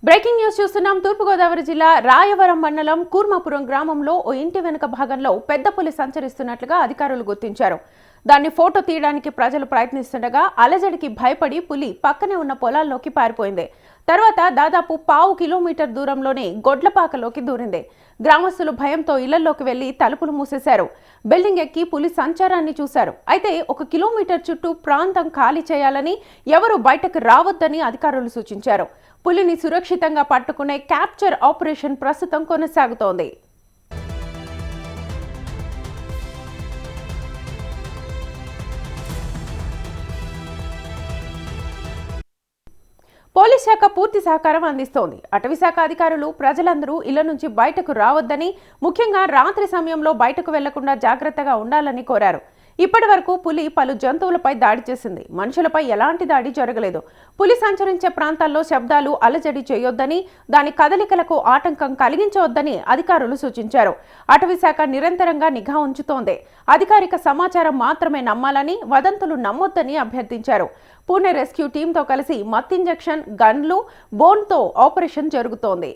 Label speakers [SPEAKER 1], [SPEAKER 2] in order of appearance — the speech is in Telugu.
[SPEAKER 1] బ్రేకింగ్ న్యూస్ చూస్తున్నాం. తూర్పుగోదావరి జిల్లా రాయవరం మండలం కూర్మాపురం గ్రామంలో ఓ ఇంటి వెనుక భాగంలో పెద్ద పులి సంచరిస్తున్నట్లుగా అధికారులు గుర్తించారు. దాన్ని ఫోటో తీయడానికి ప్రజలు ప్రయత్నిస్తుండగా అలజడికి భయపడి పులి పక్కనే ఉన్న పొలాల్లోకి పారిపోయింది. తర్వాత దాదాపు 1/2 కిలోమీటర్ దూరంలోనే గొడ్లపాకలోకి దూరింది. గ్రామస్తులు భయంతో ఇళ్లలోకి వెళ్లి తలుపులు మూసేశారు. బిల్డింగ్ ఎక్కి పులి సంచారాన్ని చూశారు. అయితే 1 కిలోమీటర్ చుట్టూ ప్రాంతం ఖాళీ చేయాలని, ఎవరూ బయటకు రావద్దని అధికారులు సూచించారు. పులిని సురక్షితంగా పట్టుకునే క్యాప్చర్ ఆపరేషన్ ప్రస్తుతం కొనసాగుతోంది. పోలీస్ శాఖ పూర్తి సహకారం అందిస్తోంది. అటవీ శాఖ అధికారులు ప్రజలందరూ ఇళ్ల నుంచి బయటకు రావద్దని, ముఖ్యంగా రాత్రి సమయంలో బయటకు వెళ్లకుండా జాగ్రత్తగా ఉండాలని కోరారు. ఇప్పటి వరకు పులి పలు జంతువులపై దాడి చేసింది. మనుషులపై ఎలాంటి దాడి జరగలేదు. పులి సంచరించే ప్రాంతాల్లో శబ్దాలు, అలజడి చేయొద్దని, దాని కదలికలకు ఆటంకం కలిగించవద్దని అధికారులు సూచించారు. అటవీ శాఖ నిరంతరంగా నిఘా ఉంచుతోంది. అధికారిక సమాచారం మాత్రమే నమ్మాలని, వదంతులు నమ్మొద్దని అభ్యర్థించారు. పూణె రెస్క్యూ టీంతో కలిసి మత్ ఇంజెక్షన్, గన్లు, బోన్తో ఆపరేషన్ జరుగుతోంది.